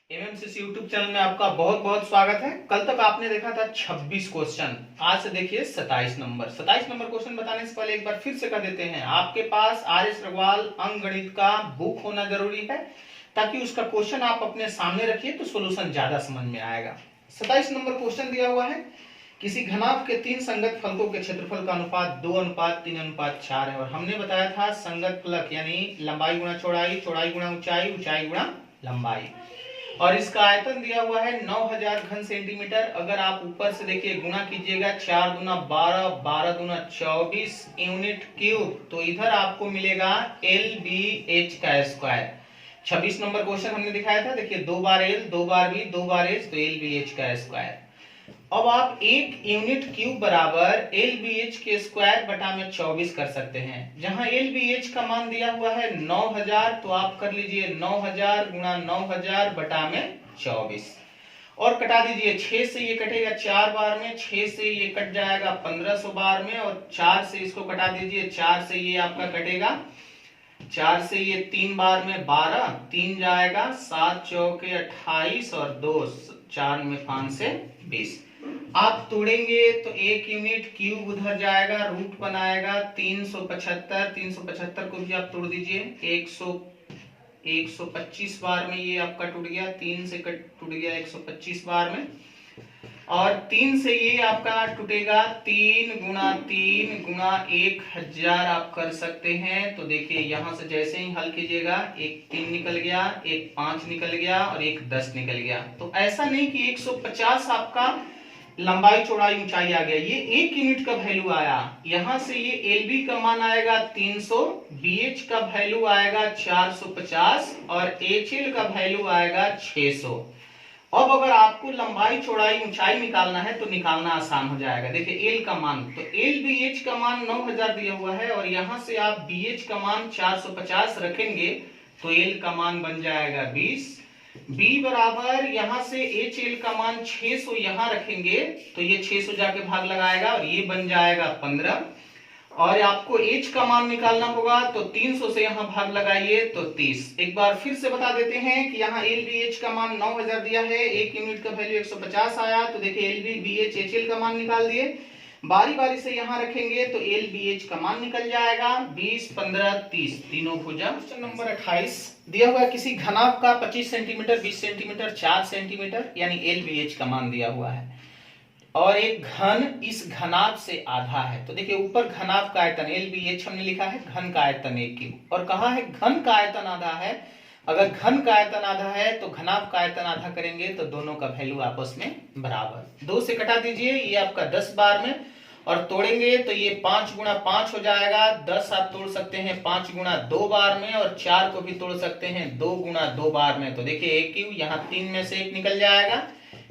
एमएमसीसी YouTube channel में आपका बहुत बहुत स्वागत है। कल तक आपने देखा था 26 क्वेश्चन, आज से देखिए 27 नंबर। 27 नंबर क्वेश्चन बताने से पहले एक बार फिर से कर देते हैं, आपके पास आर.एस. रघवाल अंक गणित का बुक होना जरूरी है ताकि उसका क्वेश्चन आप अपने सामने रखिए तो सोल्यूशन ज्यादा समझ में आएगा। 27 नंबर क्वेश्चन दिया हुआ है, किसी घनाभ के तीन संगत फलकों के क्षेत्रफल का अनुपात 2:3:4 है और हमने बताया था संगत फलक यानी लंबाई गुणा चौड़ाई, चौड़ाई गुणा ऊंचाई, ऊंचाई गुणा लंबाई, और इसका आयतन दिया हुआ है 9000 घन सेंटीमीटर। अगर आप ऊपर से देखिए गुणा कीजिएगा 4 दूना 12, 12 दूना 24 यूनिट क्यूब, तो इधर आपको मिलेगा LBH का स्क्वायर। 26 नंबर क्वेश्चन हमने दिखाया था, देखिए 2 बार L, 2 बार B, 2 बार H, तो LBH का स्क्वायर। अब आप एक यूनिट क्यूब बराबर LBH के स्क्वायर बटा में 24 कर सकते हैं। जहां LBH का मान दिया हुआ है 9000, तो आप कर लीजिए 9000 गुणा 9000 बटा में 24 और कटा दीजिए। 6 से ये कटेगा 4 बार में, 6 से ये कट जाएगा 1500 बार में, और 4 से इसको कटा दीजिए, 4 से ये आपका कटेगा, 4 से ये 3 बार में 12, 3 जाएगा, 7 चौके 28 और 2 4 में 5 से 20। आप तोड़ेंगे तो एक यूनिट क्यूब उधर जाएगा, रूट बनाएगा 375, 375 को भी आप तोड़ दीजिए, 125 बार में ये आपका टूट गया, 3 से कट टूट गया 125 बार में, और 3 से ये आपका टूटेगा 3 गुणा 3 गुणा 1000 आप कर सकते हैं। तो देखिए यहां से जैसे ही हल कीजिएगा, एक 3 निकल गया, एक 5 निकल गया और एक 10 निकल गया। तो ऐसा नहीं कि 150 आपका लंबाई चौड़ाई ऊंचाई आ गया, ये एक यूनिट का वैल्यू आया। यहां से ये LB का मान आएगा 300, BH का वैल्यू आएगा 450 और HL का वैल्यू आएगा 600। अब अगर आपको लंबाई चौड़ाई ऊंचाई निकालना है तो निकालना आसान हो जाएगा। देखिए L का मान, तो LBH का मान 9000 दिया हुआ है और यहां से आप BH का मान 450 रखेंगे तो L का मान बन जाएगा 20। B बराबर यहां से HL का मान 600 यहां रखेंगे तो ये 600 जाके भाग लगाएगा और ये बन जाएगा 15, और आपको H का मान निकालना होगा तो 300 से यहां भाग लगाइए तो 30। एक बार फिर से बता देते हैं कि यहाँ LBH का मान 9000 दिया है, एक यूनिट का वैल्यू 150 आया, तो देखिए LB, BH, HL का मान निकाल दिए। बारी बारी से यहां रखेंगे तो LBH का मान निकल जाएगा 20, 15, 30, तीनों भुजा। क्वेश्चन नंबर 28 दिया हुआ है, किसी घनाभ का 25 सेंटीमीटर, 20 सेंटीमीटर, 4 सेंटीमीटर यानी LBH का मान दिया हुआ है और एक घन इस घनाभ से आधा है। तो देखिए ऊपर घनाभ का आयतन LBH हमने लिखा है, घन का आयतन 1 क्यूब, और कहा है घन का आयतन आधा है। अगर घन का आयतन आधा है तो घनाभ का आयतन आधा करेंगे तो दोनों का वैल्यू आपस में बराबर। 2 से कटा दीजिए, ये आपका 10 बार में, और तोड़ेंगे तो ये 5 गुणा 5 हो जाएगा, 10 आप तोड़ सकते हैं 5 गुणा 2 बार में, और 4 को भी तोड़ सकते हैं 2 गुणा 2 बार में। तो देखिए एक क्यूब, यहाँ 3 में से 1 निकल जाएगा,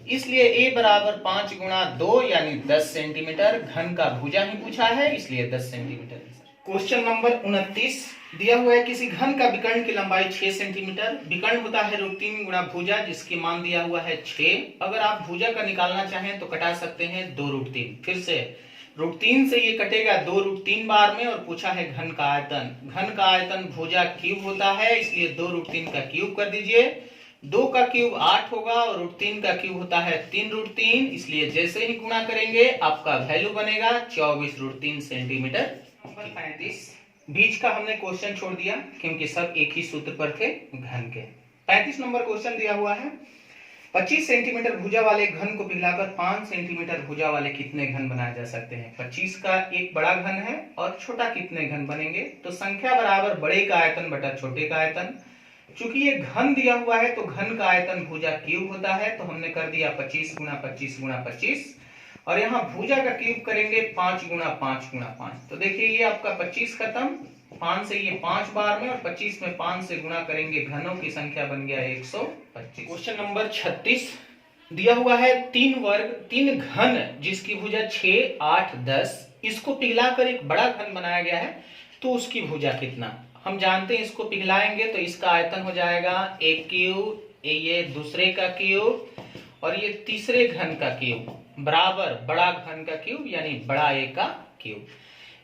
इसलिए A बराबर 5 गुणा 2 यानी 10 सेंटीमीटर। घन का भुजा ही पूछा है इसलिए 10 सेंटीमीटर। क्वेश्चन नंबर 29 दिया हुआ है, किसी घन का विकर्ण की लंबाई 6 सेंटीमीटर, विकर्ण होता है √3 गुणा भुजा जिसकी मान दिया हुआ है 6। अगर आप भुजा का निकालना चाहें तो कटा सकते हैं 2√3। फिर से √3 से ये कटेगा 2√3 बार में, और पूछा है घन का आयतन। घन का आयतन भुजा क्यूब होता है इसलिए 2√3 का क्यूब कर दीजिए। 2 का क्यूब 8 होगा और √3 का क्यूब होता है 3√3, इसलिए जैसे ही गुणा करेंगे आपका वैल्यू बनेगा 24√3 सेंटीमीटर। नंबर 35 बीच का हमने क्वेश्चन छोड़ दिया क्योंकि सब एक ही सूत्र पर थे घन के। 35 नंबर क्वेश्चन दिया हुआ है, 25 सेंटीमीटर भुजा वाले घन को पिघलाकर 5 सेंटीमीटर भुजा वाले कितने घन बनाए जा सकते हैं। 25 का एक बड़ा घन है और छोटा कितने घन बनेंगे, तो संख्या बराबर बड़े का आयतन बटा छोटे का आयतन। चूंकि ये घन दिया हुआ है तो घन का आयतन भुजा क्यूब होता है, तो हमने कर दिया 25 गुणा 25 गुणा 25, और यहाँ भुजा का क्यूब करेंगे 5 गुणा 5 गुणा 5। तो देखिए ये आपका 25 खत्म, 5 से ये 5 बार में, और 25 में 5 से गुणा करेंगे, घनों की संख्या बन गया 125। क्वेश्चन नंबर 36 दिया हुआ है, 3 घन जिसकी भुजा 6, 8, 10, इसको पिघलाकर एक बड़ा घन बनाया गया है, तो उसकी भुजा कितना। हम जानते हैं इसको पिघलाएंगे तो इसका आयतन हो जाएगा 1 क्यूब, ये दूसरे का क्यूब और ये तीसरे घन का क्यूब बराबर बड़ा घन का क्यूब यानी बड़ा ए का क्यूब।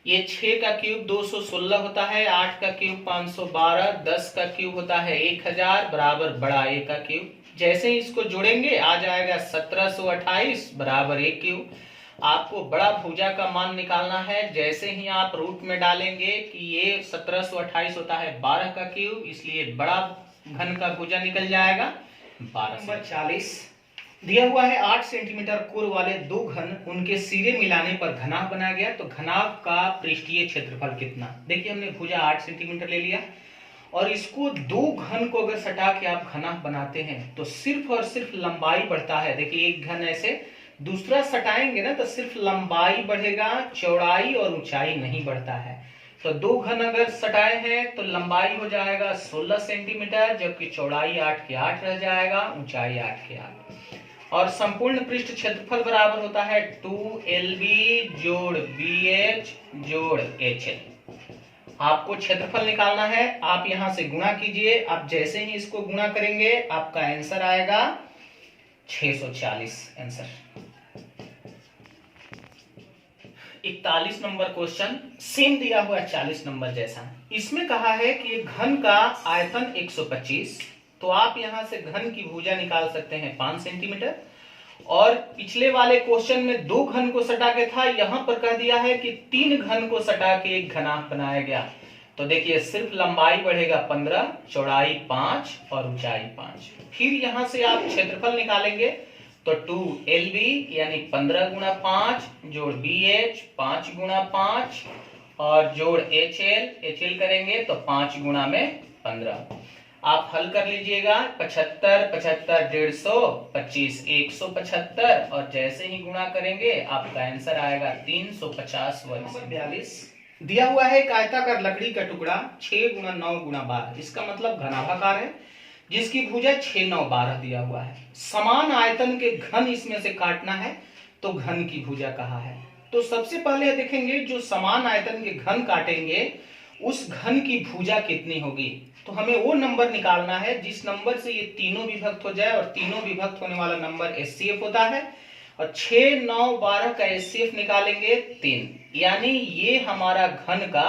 ये 6 का क्यूब 216 होता है, 8 का क्यूब 512, 10 का क्यूब होता है 1000 बराबर बड़ा ए का क्यूब। जैसे ही इसको जोड़ेंगे आ जाएगा 1728 बराबर 1 क्यूब। आपको बड़ा भुजा का मान निकालना है। जैसे ही आप रूट में डालेंगे कि ये 1728 होता है 12 का क्यूब, इसलिए बड़ा घन का भुजा निकल जाएगा 12। नंबर 40 दिया हुआ है 8 सेंटीमीटर कोर वाले दो घन, उनके सिरे मिलाने पर घनाभ बनाया गया, तो घनाभ का पृष्ठीय क्षेत्रफल कितना। देखिए हमने भुजा 8 सेंटीमीटर ले लिया और इसको दो घन को अगर सटा के आप घनाभ बनाते हैं तो सिर्फ और सिर्फ लंबाई बढ़ता है। देखिए एक घन ऐसे दूसरा सटाएंगे ना तो सिर्फ लंबाई बढ़ेगा, चौड़ाई और ऊंचाई नहीं बढ़ता है। तो दो घन अगर सटाए हैं तो लंबाई हो जाएगा 16 सेंटीमीटर, जबकि चौड़ाई 8 के 8 रह जाएगा, ऊंचाई 8 के 8। और संपूर्ण पृष्ठ क्षेत्रफल बराबर होता है 2LB जोड़ BH जोड़ HL। आपको क्षेत्रफल निकालना है, आप यहां से गुणा कीजिए। आप जैसे ही इसको गुणा करेंगे आपका आंसर आएगा 640 आंसर। 41 नंबर क्वेश्चन सेम दिया हुआ है 40 नंबर जैसा। इसमें कहा है कि घन का आयतन 125, तो आप यहां से घन की भुजा निकाल सकते हैं 5 सेंटीमीटर। और पिछले वाले क्वेश्चन में दो घन को सटा के था, यहां पर कह दिया है कि 3 घन को सटा के एक घनाभ बनाया गया। तो देखिए सिर्फ लंबाई बढ़ेगा 15, चौड़ाई 5 और ऊंचाई 5। फिर यहां से आप क्षेत्रफल निकालेंगे तो 2LB यानी 15 गुणा 5 जोड़ BH 5 गुणा 5 और जोड़ HL करेंगे तो 5 गुणा में 15। आप हल कर लीजिएगा 75 75 150 25 175 और जैसे ही गुणा करेंगे आपका आंसर आएगा 350 वर्ग। 42 दिया हुआ है एक आयताकार लकड़ी का टुकड़ा 6 गुणा 9 गुणा 12, इसका मतलब घनाभाकार है, जिसकी भुजा 6 9 12 दिया हुआ है। समान आयतन के घन इसमें से काटना है तो घन की भुजा कहा है। तो सबसे पहले देखेंगे जो समान आयतन के घन काटेंगे उस घन की भुजा कितनी होगी। तो हमें वो नंबर निकालना है जिस नंबर से ये तीनों विभक्त हो जाए, और तीनों विभक्त होने वाला नंबर HCF होता है। और 6 9 12 का HCF निकालेंगे 3, यानी ये हमारा घन का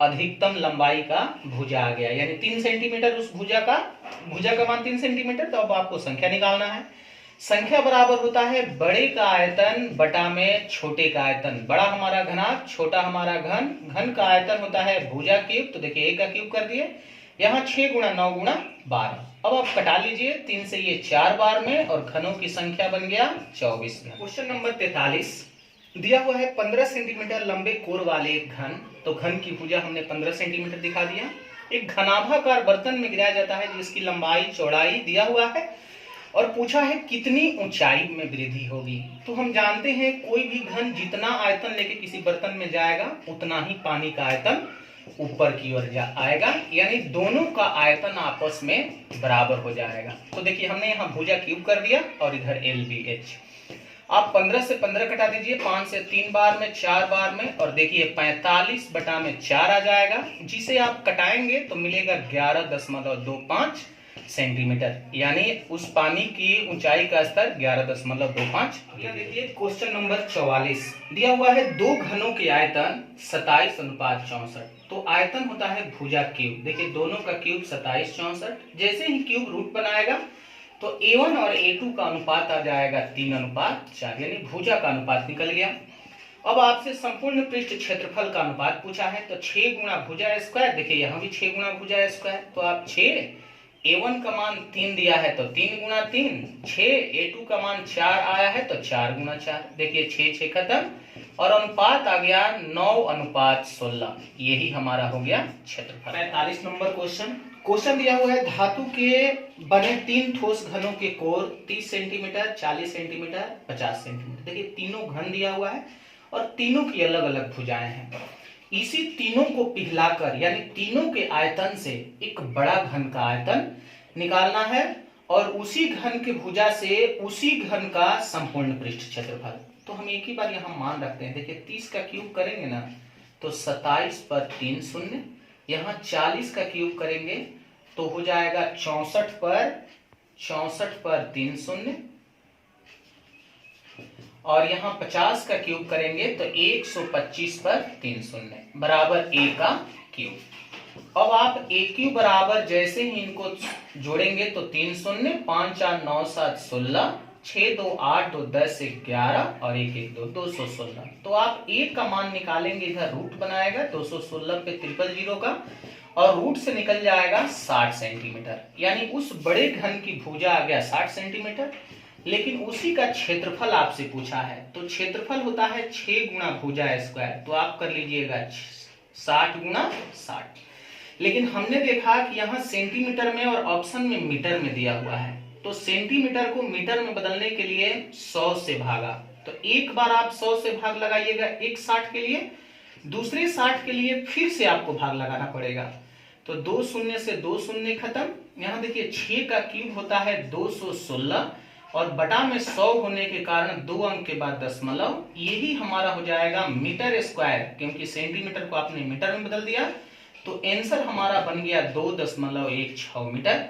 अधिकतम लंबाई का भुजा आ गया, यानी 3 सेंटीमीटर उस भुजा का मान 3 सेंटीमीटर। तो अब आपको संख्या निकालना है। संख्या बराबर होता है बड़े का आयतन बटा में छोटे का आयतन। बड़ा हमारा घनाभ, छोटा हमारा घन। घन का आयतन होता है भुजा क्यूब, तो देखिए 1 का क्यूब कर दिए। यहाँ 6 गुणा 9 गुणा 12। अब आप कटा लीजिए 3 से ये 4 बार में और घनों की संख्या बन गया 24 घन। क्वेश्चन नंबर 43 दिया हुआ है 15 सेंटीमीटर लंबे कोर वाले एक घन, तो घन की भुजा हमने 15 सेंटीमीटर दिखा दिया। एक घनाभाकार बर्तन में गिराया जाता है जिसकी लंबाई चौड़ाई दिया हुआ है और पूछा है कितनी ऊंचाई में वृद्धि होगी। तो हम जानते हैं कोई भी घन जितना आयतन लेके किसी बर्तन में जाएगा उतना ही पानी का आयतन ऊपर की ओर आएगा, यानी दोनों का आयतन आपस में बराबर हो जाएगा। तो देखिए हमने यहाँ भुजा क्यूब कर दिया और इधर LBH। आप 15 से 15 कटा दीजिए, 5 से 3 बार में 4 बार में, और देखिए 45 बटा में 4 आ जाएगा, जिसे आप कटाएंगे तो मिलेगा 11.25 सेंटीमीटर, यानी उस पानी की ऊंचाई का स्तर 11.25। देखिए क्वेश्चन नंबर 44 दिया हुआ है दो घनों के आयतन 27:64। तो आयतन होता है भुजा क्यूब। देखिए दोनों का क्यूब 27 64। जैसे ही क्यूब रूट बनाएगा तो A1 और A2 का अनुपात आ जाएगा 3:4, यानी भुजा का अनुपात निकल गया। अब आपसे संपूर्ण पृष्ठ क्षेत्रफल का अनुपात पूछा है, तो 6 गुणा भुजा स्क्वायर। देखिए यहाँ भी 6 गुणा भुजा स्क्वायर, तो आप 6 A1 का मान 3 दिया है तो 3 गुणा 3, 6 A2 का मान 4 आया है तो 4 गुणा 4। देखिए 6 6 खत्म और अनुपात आ गया 9:16। यही हमारा हो गया क्षेत्रफल। 45 नंबर क्वेश्चन दिया हुआ है धातु के बने 3 ठोस घनों के कोर 30 सेंटीमीटर 40 सेंटीमीटर 50 सेंटीमीटर। देखिए तीनों घन दिया हुआ है और तीनों की अलग अलग भुजाएं हैं। इसी तीनों को पिघलाकर यानी तीनों के आयतन से एक बड़ा घन का आयतन निकालना है और उसी घन के भुजा से उसी घन का संपूर्ण पृष्ठ क्षेत्रफल। तो हम एक ही बार यहाँ मान रखते हैं। देखिए 30 का क्यूब करेंगे ना तो 27 पर 3 शून्य, यहाँ 40 का क्यूब करेंगे तो हो जाएगा 64 पर 3 शून्य, और यहाँ 50 का क्यूब करेंगे तो 125 पर 3 शून्य बराबर A का क्यूब। अब आप AQ बराबर जैसे ही इनको जोड़ेंगे तो 3 शून्य, 5 4 9 7 16, 6 2 8 2 10 11 और 1 1 2 216। तो आप A का मान निकालेंगे, इधर रूट बनाएगा 216 पे 000 का, और रूट से निकल जाएगा 60 सेंटीमीटर, यानी उस बड़े घन की भुजा आ गया 60 सेंटीमीटर। लेकिन उसी का क्षेत्रफल आपसे पूछा है, तो क्षेत्रफल होता है 6 गुणा भुजा स्क्वायर, तो आप कर लीजिएगा 60 गुणा 60। लेकिन हमने देखा कि यहाँ सेंटीमीटर में और ऑप्शन में मीटर में दिया हुआ है, तो सेंटीमीटर को मीटर में बदलने के लिए 100 से भागा, तो एक बार आप 100 से भाग लगाइएगा एक 60 के लिए, दूसरे 60 के लिए फिर से आपको भाग लगाना पड़ेगा। तो 2 शून्य से 2 शून्य खत्म। यहाँ देखिए 6 का क्यूब होता है 216 और बटा में 100 होने के कारण 2 अंक के बाद दशमलव, यही हमारा हो जाएगा मीटर स्क्वायर, क्योंकि सेंटीमीटर को आपने मीटर में बदल दिया। तो आंसर हमारा बन गया 2.16 मीटर।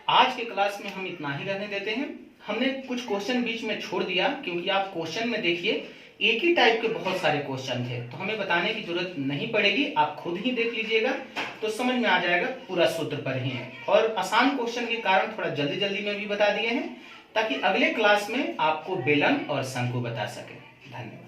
आज के क्लास में हम इतना ही रहने देते हैं। हमने कुछ क्वेश्चन बीच में छोड़ दिया, क्योंकि आप क्वेश्चन में देखिए एक ही टाइप के बहुत सारे क्वेश्चन थे, तो हमें बताने की जरूरत नहीं पड़ेगी, आप खुद ही देख लीजिएगा तो समझ में आ जाएगा, पूरा सूत्र पर ही है। और आसान क्वेश्चन के कारण थोड़ा जल्दी जल्दी में भी बता दिए हैं, ताकि अगले क्लास में आपको बेलन और शंकु बता सके। धन्यवाद।